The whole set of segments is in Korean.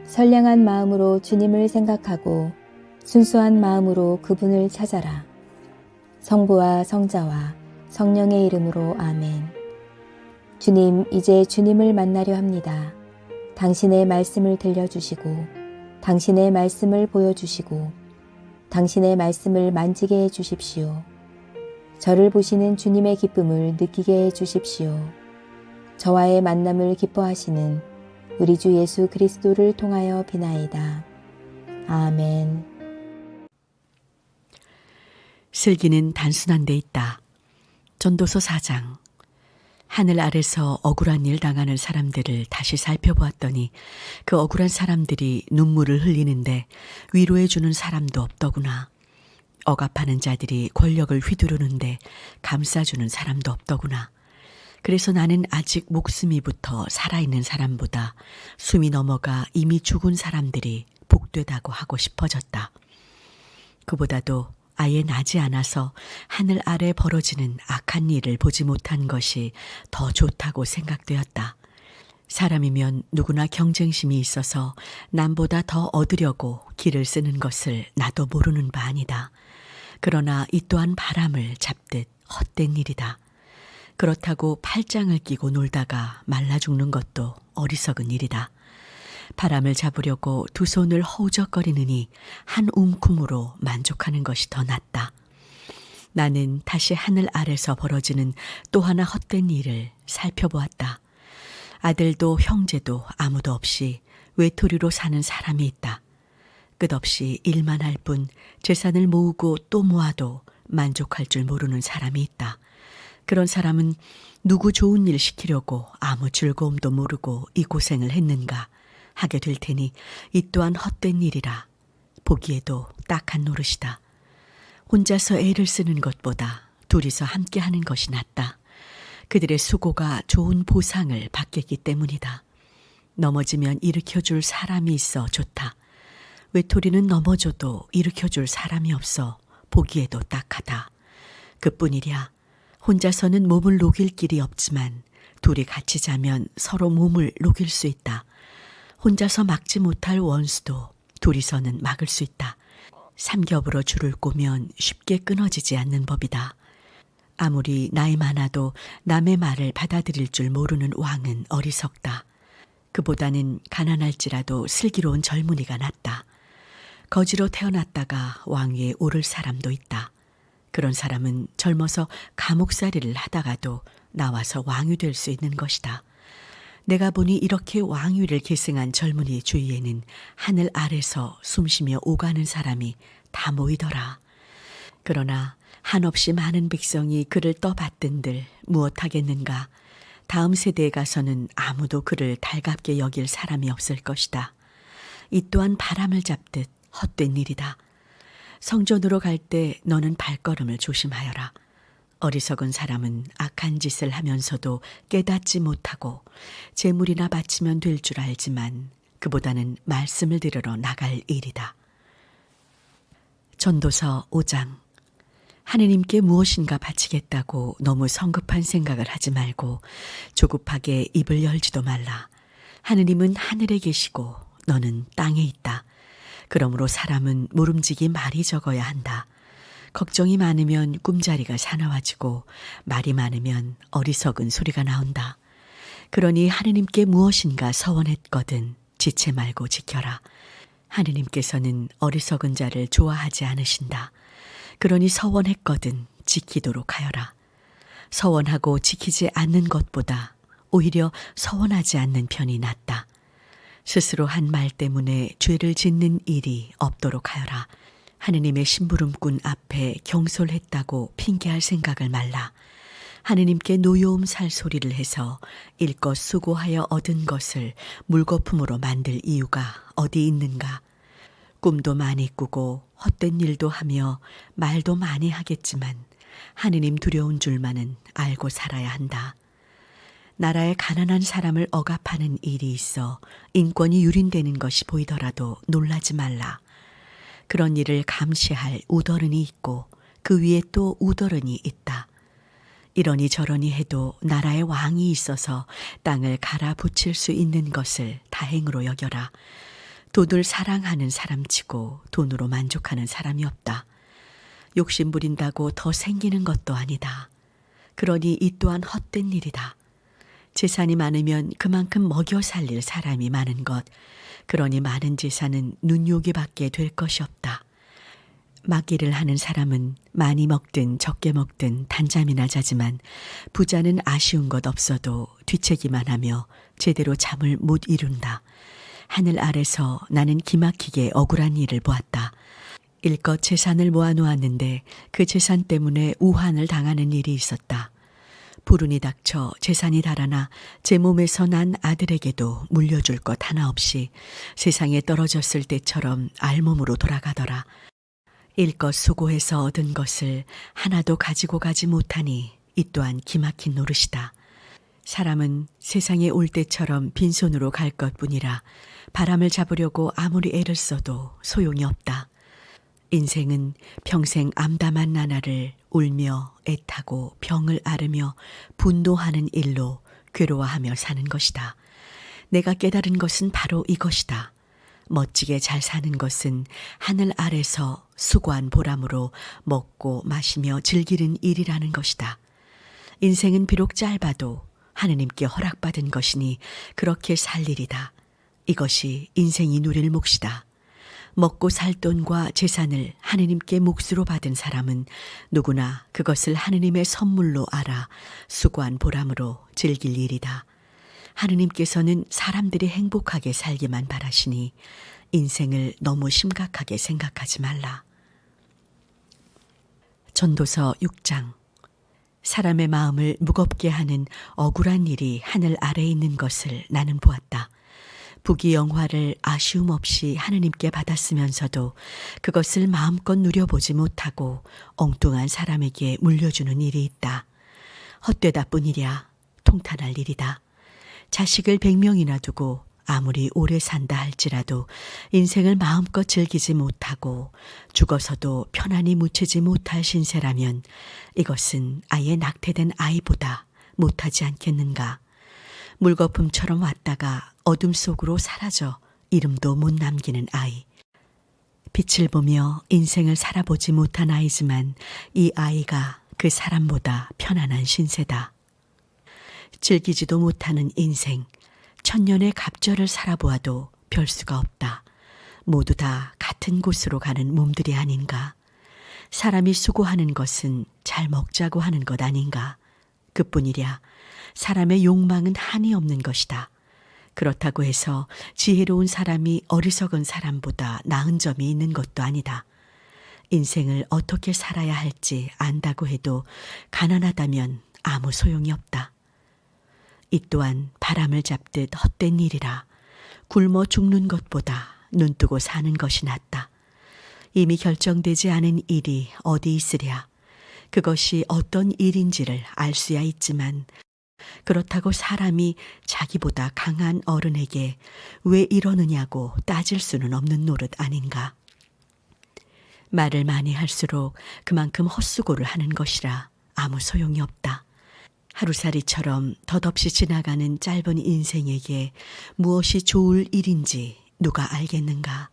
선량한 마음으로 주님을 생각하고 순수한 마음으로 그분을 찾아라. 성부와 성자와 성령의 이름으로 아멘. 주님, 이제 주님을 만나려 합니다. 당신의 말씀을 들려주시고 당신의 말씀을 보여주시고 당신의 말씀을 만지게 해주십시오. 저를 보시는 주님의 기쁨을 느끼게 해주십시오. 저와의 만남을 기뻐하시는 우리 주 예수 그리스도를 통하여 비나이다. 아멘. 슬기는 단순한 데 있다. 전도서 4장. 하늘 아래서 억울한 일 당하는 사람들을 다시 살펴보았더니 그 억울한 사람들이 눈물을 흘리는데 위로해 주는 사람도 없더구나. 억압하는 자들이 권력을 휘두르는데 감싸주는 사람도 없더구나. 그래서 나는 아직 목숨이 붙어 살아있는 사람보다 숨이 넘어가 이미 죽은 사람들이 복되다고 하고 싶어졌다. 그보다도 아예 나지 않아서 하늘 아래 벌어지는 악한 일을 보지 못한 것이 더 좋다고 생각되었다. 사람이면 누구나 경쟁심이 있어서 남보다 더 얻으려고 길을 쓰는 것을 나도 모르는 바 아니다. 그러나 이 또한 바람을 잡듯 헛된 일이다. 그렇다고 팔짱을 끼고 놀다가 말라 죽는 것도 어리석은 일이다. 바람을 잡으려고 두 손을 허우적거리느니 한 움큼으로 만족하는 것이 더 낫다. 나는 다시 하늘 아래서 벌어지는 또 하나 헛된 일을 살펴보았다. 아들도 형제도 아무도 없이 외톨이로 사는 사람이 있다. 끝없이 일만 할 뿐 재산을 모으고 또 모아도 만족할 줄 모르는 사람이 있다. 그런 사람은 누구 좋은 일 시키려고 아무 즐거움도 모르고 이 고생을 했는가 하게 될 테니 이 또한 헛된 일이라. 보기에도 딱한 노릇이다. 혼자서 애를 쓰는 것보다 둘이서 함께 하는 것이 낫다. 그들의 수고가 좋은 보상을 받겠기 때문이다. 넘어지면 일으켜줄 사람이 있어 좋다. 외톨이는 넘어져도 일으켜줄 사람이 없어 보기에도 딱하다. 그뿐이랴. 혼자서는 몸을 녹일 길이 없지만 둘이 같이 자면 서로 몸을 녹일 수 있다. 혼자서 막지 못할 원수도 둘이서는 막을 수 있다. 삼겹으로 줄을 꼬면 쉽게 끊어지지 않는 법이다. 아무리 나이 많아도 남의 말을 받아들일 줄 모르는 왕은 어리석다. 그보다는 가난할지라도 슬기로운 젊은이가 낫다. 거지로 태어났다가 왕위에 오를 사람도 있다. 그런 사람은 젊어서 감옥살이를 하다가도 나와서 왕이 될 수 있는 것이다. 내가 보니 이렇게 왕위를 계승한 젊은이 주위에는 하늘 아래서 숨쉬며 오가는 사람이 다 모이더라. 그러나 한없이 많은 백성이 그를 떠받든들 무엇하겠는가. 다음 세대에 가서는 아무도 그를 달갑게 여길 사람이 없을 것이다. 이 또한 바람을 잡듯 헛된 일이다. 성전으로 갈 때 너는 발걸음을 조심하여라. 어리석은 사람은 악한 짓을 하면서도 깨닫지 못하고 재물이나 바치면 될 줄 알지만 그보다는 말씀을 들으러 나갈 일이다. 전도서 5장. 하느님께 무엇인가 바치겠다고 너무 성급한 생각을 하지 말고 조급하게 입을 열지도 말라. 하느님은 하늘에 계시고 너는 땅에 있다. 그러므로 사람은 모름지기 말이 적어야 한다. 걱정이 많으면 꿈자리가 사나워지고 말이 많으면 어리석은 소리가 나온다. 그러니 하느님께 무엇인가 서원했거든 지체 말고 지켜라. 하느님께서는 어리석은 자를 좋아하지 않으신다. 그러니 서원했거든 지키도록 하여라. 서원하고 지키지 않는 것보다 오히려 서원하지 않는 편이 낫다. 스스로 한 말 때문에 죄를 짓는 일이 없도록 하여라. 하느님의 심부름꾼 앞에 경솔했다고 핑계할 생각을 말라. 하느님께 노여움 살 소리를 해서 일껏 수고하여 얻은 것을 물거품으로 만들 이유가 어디 있는가. 꿈도 많이 꾸고 헛된 일도 하며 말도 많이 하겠지만 하느님 두려운 줄만은 알고 살아야 한다. 나라에 가난한 사람을 억압하는 일이 있어 인권이 유린되는 것이 보이더라도 놀라지 말라. 그런 일을 감시할 우더른이 있고 그 위에 또 우더른이 있다. 이러니 저러니 해도 나라에 왕이 있어서 땅을 갈아붙일 수 있는 것을 다행으로 여겨라. 돈을 사랑하는 사람치고 돈으로 만족하는 사람이 없다. 욕심 부린다고 더 생기는 것도 아니다. 그러니 이 또한 헛된 일이다. 재산이 많으면 그만큼 먹여 살릴 사람이 많은 것. 그러니 많은 재산은 눈요기 받게 될 것이 없다. 막일을 하는 사람은 많이 먹든 적게 먹든 단잠이나 자지만 부자는 아쉬운 것 없어도 뒤채기만 하며 제대로 잠을 못 이룬다. 하늘 아래서 나는 기막히게 억울한 일을 보았다. 일껏 재산을 모아놓았는데 그 재산 때문에 우환을 당하는 일이 있었다. 불운이 닥쳐 재산이 달아나 제 몸에서 난 아들에게도 물려줄 것 하나 없이 세상에 떨어졌을 때처럼 알몸으로 돌아가더라. 일껏 수고해서 얻은 것을 하나도 가지고 가지 못하니 이 또한 기막힌 노릇이다. 사람은 세상에 올 때처럼 빈손으로 갈 것뿐이라 바람을 잡으려고 아무리 애를 써도 소용이 없다. 인생은 평생 암담한 나날을 울며 애타고 병을 앓으며 분노하는 일로 괴로워하며 사는 것이다. 내가 깨달은 것은 바로 이것이다. 멋지게 잘 사는 것은 하늘 아래서 수고한 보람으로 먹고 마시며 즐기는 일이라는 것이다. 인생은 비록 짧아도 하느님께 허락받은 것이니 그렇게 살 일이다. 이것이 인생이 누릴 몫이다. 먹고 살 돈과 재산을 하느님께 몫으로 받은 사람은 누구나 그것을 하느님의 선물로 알아 수고한 보람으로 즐길 일이다. 하느님께서는 사람들이 행복하게 살기만 바라시니 인생을 너무 심각하게 생각하지 말라. 전도서 6장. 사람의 마음을 무겁게 하는 억울한 일이 하늘 아래에 있는 것을 나는 보았다. 부귀 영화를 아쉬움 없이 하느님께 받았으면서도 그것을 마음껏 누려보지 못하고 엉뚱한 사람에게 물려주는 일이 있다. 헛되다 뿐이랴. 통탄할 일이다. 자식을 100명이나 두고 아무리 오래 산다 할지라도 인생을 마음껏 즐기지 못하고 죽어서도 편안히 묻히지 못할 신세라면 이것은 아예 낙태된 아이보다 못하지 않겠는가. 물거품처럼 왔다가 어둠 속으로 사라져 이름도 못 남기는 아이. 빛을 보며 인생을 살아보지 못한 아이지만 이 아이가 그 사람보다 편안한 신세다. 즐기지도 못하는 인생, 천년의 갑절을 살아보아도 별 수가 없다. 모두 다 같은 곳으로 가는 몸들이 아닌가. 사람이 수고하는 것은 잘 먹자고 하는 것 아닌가. 그뿐이랴. 사람의 욕망은 한이 없는 것이다. 그렇다고 해서 지혜로운 사람이 어리석은 사람보다 나은 점이 있는 것도 아니다. 인생을 어떻게 살아야 할지 안다고 해도 가난하다면 아무 소용이 없다. 이 또한 바람을 잡듯 헛된 일이라. 굶어 죽는 것보다 눈뜨고 사는 것이 낫다. 이미 결정되지 않은 일이 어디 있으랴. 그것이 어떤 일인지를 알 수야 있지만 그렇다고 사람이 자기보다 강한 어른에게 왜 이러느냐고 따질 수는 없는 노릇 아닌가. 말을 많이 할수록 그만큼 헛수고를 하는 것이라 아무 소용이 없다. 하루살이처럼 덧없이 지나가는 짧은 인생에게 무엇이 좋을 일인지 누가 알겠는가?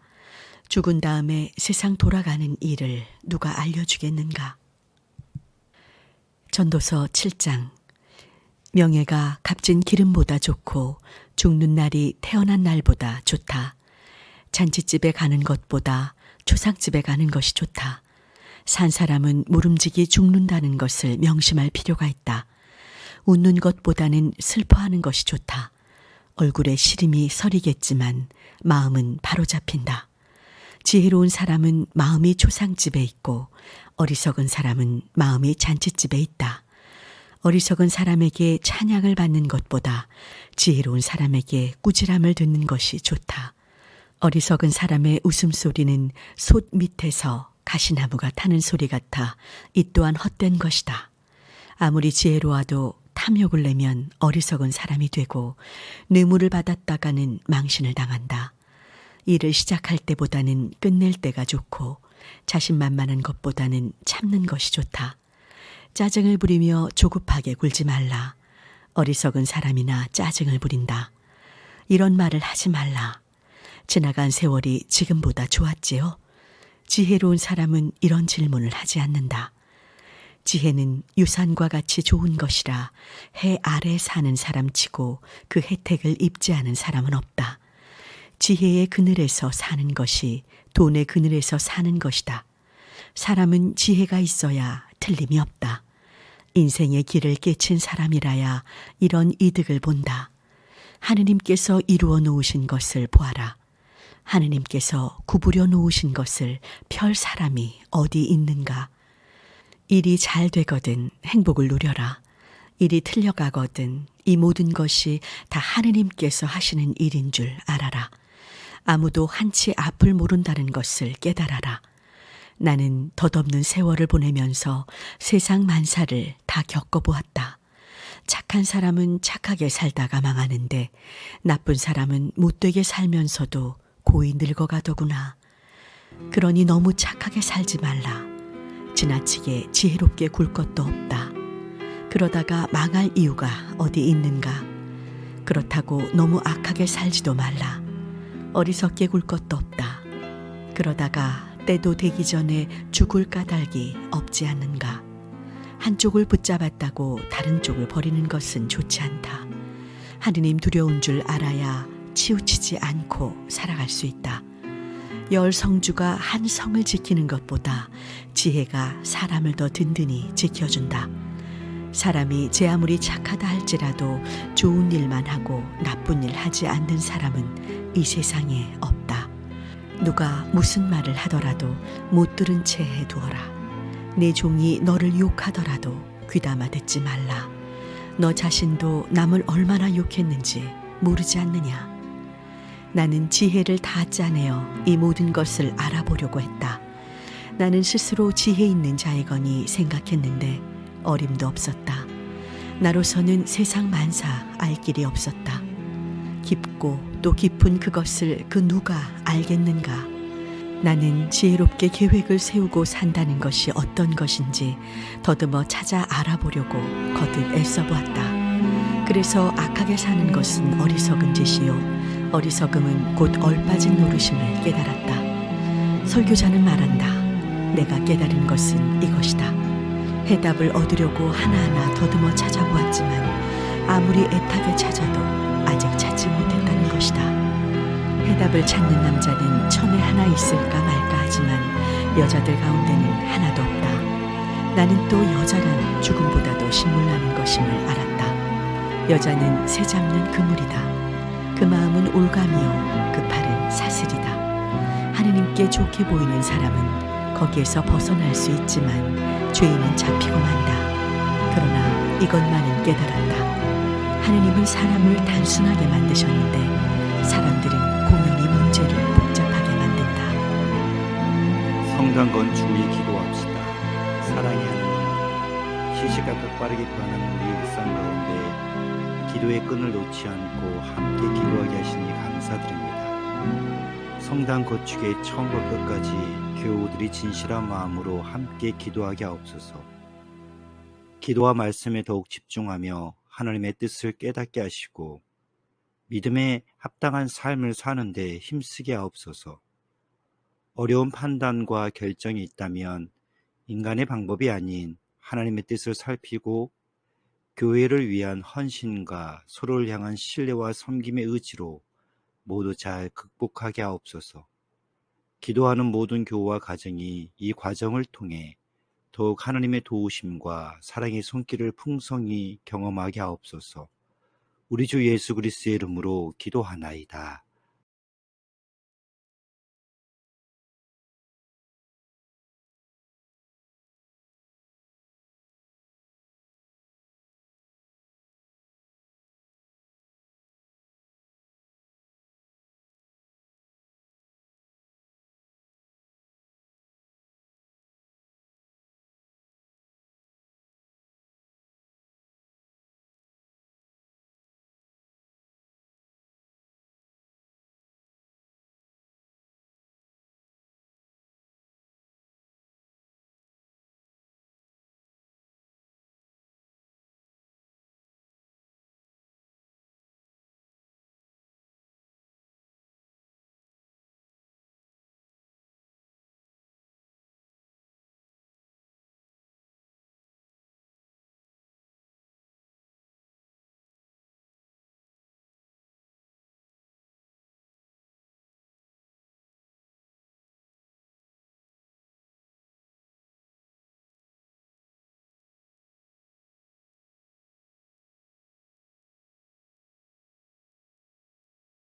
죽은 다음에 세상 돌아가는 일을 누가 알려주겠는가? 전도서 7장. 명예가 값진 기름보다 좋고 죽는 날이 태어난 날보다 좋다. 잔치집에 가는 것보다 초상집에 가는 것이 좋다. 산 사람은 모름지기 죽는다는 것을 명심할 필요가 있다. 웃는 것보다는 슬퍼하는 것이 좋다. 얼굴에 시림이 서리겠지만 마음은 바로잡힌다. 지혜로운 사람은 마음이 초상집에 있고 어리석은 사람은 마음이 잔치집에 있다. 어리석은 사람에게 찬양을 받는 것보다 지혜로운 사람에게 꾸지람을 듣는 것이 좋다. 어리석은 사람의 웃음소리는 솥 밑에서 가시나무가 타는 소리 같아 이 또한 헛된 것이다. 아무리 지혜로워도 탐욕을 내면 어리석은 사람이 되고 뇌물을 받았다가는 망신을 당한다. 일을 시작할 때보다는 끝낼 때가 좋고 자신만만한 것보다는 참는 것이 좋다. 짜증을 부리며 조급하게 굴지 말라. 어리석은 사람이나 짜증을 부린다. 이런 말을 하지 말라. 지나간 세월이 지금보다 좋았지요? 지혜로운 사람은 이런 질문을 하지 않는다. 지혜는 유산과 같이 좋은 것이라 해 아래 사는 사람치고 그 혜택을 입지 않은 사람은 없다. 지혜의 그늘에서 사는 것이 돈의 그늘에서 사는 것이다. 사람은 지혜가 있어야 틀림이 없다. 인생의 길을 깨친 사람이라야 이런 이득을 본다. 하느님께서 이루어 놓으신 것을 보아라. 하느님께서 구부려 놓으신 것을 펼 사람이 어디 있는가? 일이 잘 되거든 행복을 누려라. 일이 틀려가거든 이 모든 것이 다 하느님께서 하시는 일인 줄 알아라. 아무도 한치 앞을 모른다는 것을 깨달아라. 나는 덧없는 세월을 보내면서 세상 만사를 다 겪어보았다. 착한 사람은 착하게 살다가 망하는데 나쁜 사람은 못되게 살면서도 고이 늙어가더구나. 그러니 너무 착하게 살지 말라. 지나치게 지혜롭게 굴 것도 없다. 그러다가 망할 이유가 어디 있는가. 그렇다고 너무 악하게 살지도 말라. 어리석게 굴 것도 없다. 그러다가 때도 되기 전에 죽을 까닭이 없지 않는가. 한쪽을 붙잡았다고 다른 쪽을 버리는 것은 좋지 않다. 하느님 두려운 줄 알아야 치우치지 않고 살아갈 수 있다. 열 성주가 한 성을 지키는 것보다 지혜가 사람을 더 든든히 지켜준다. 사람이 제 아무리 착하다 할지라도 좋은 일만 하고 나쁜 일 하지 않는 사람은 이 세상에 없다. 누가 무슨 말을 하더라도 못 들은 채 해두어라. 내 종이 너를 욕하더라도 귀담아 듣지 말라. 너 자신도 남을 얼마나 욕했는지 모르지 않느냐. 나는 지혜를 다 짜내어 이 모든 것을 알아보려고 했다. 나는 스스로 지혜 있는 자이거니 생각했는데 어림도 없었다. 나로서는 세상 만사 알 길이 없었다. 깊고 또 깊은 그것을 그 누가 알겠는가. 나는 지혜롭게 계획을 세우고 산다는 것이 어떤 것인지 더듬어 찾아 알아보려고 거듭 애써보았다. 그래서 악하게 사는 것은 어리석은 짓이요 어리석음은 곧 얼빠진 노릇임을 깨달았다. 설교자는 말한다. 내가 깨달은 것은 이것이다. 해답을 얻으려고 하나하나 더듬어 찾아보았지만 아무리 애타게 찾아도 아직 찾지 못했다는 것이다. 해답을 찾는 남자는 천에 하나 있을까 말까 하지만 여자들 가운데는 하나도 없다. 나는 또 여자란 죽음보다도 신물나는 것임을 알았다. 여자는 새 잡는 그물이다. 그 마음은 올가미요 그 팔은 사슬이다. 하느님께 좋게 보이는 사람은 거기에서 벗어날 수 있지만 죄인은 잡히고 만다. 그러나 이것만은 깨달았다. 하느님은 사람을 단순하게 만드셨는데 사람들은 고민이 문제를 복잡하게 만든다. 성당 건축을 기도합시다. 사랑의 하느님, 시시각각 빠르게 변하는 우리 일상 가운데 기도의 끈을 놓지 않고 함께 기도하게 하시니 감사드립니다. 성당 건축의 처음과 끝까지 교우들이 진실한 마음으로 함께 기도하게 하옵소서. 기도와 말씀에 더욱 집중하며 하나님의 뜻을 깨닫게 하시고 믿음에 합당한 삶을 사는데 힘쓰게 하옵소서. 어려운 판단과 결정이 있다면 인간의 방법이 아닌 하나님의 뜻을 살피고 교회를 위한 헌신과 서로를 향한 신뢰와 섬김의 의지로 모두 잘 극복하게 하옵소서. 기도하는 모든 교우와 가정이 이 과정을 통해 더욱 하나님의 도우심과 사랑의 손길을 풍성히 경험하게 하옵소서. 우리 주 예수 그리스도의 이름으로 기도하나이다.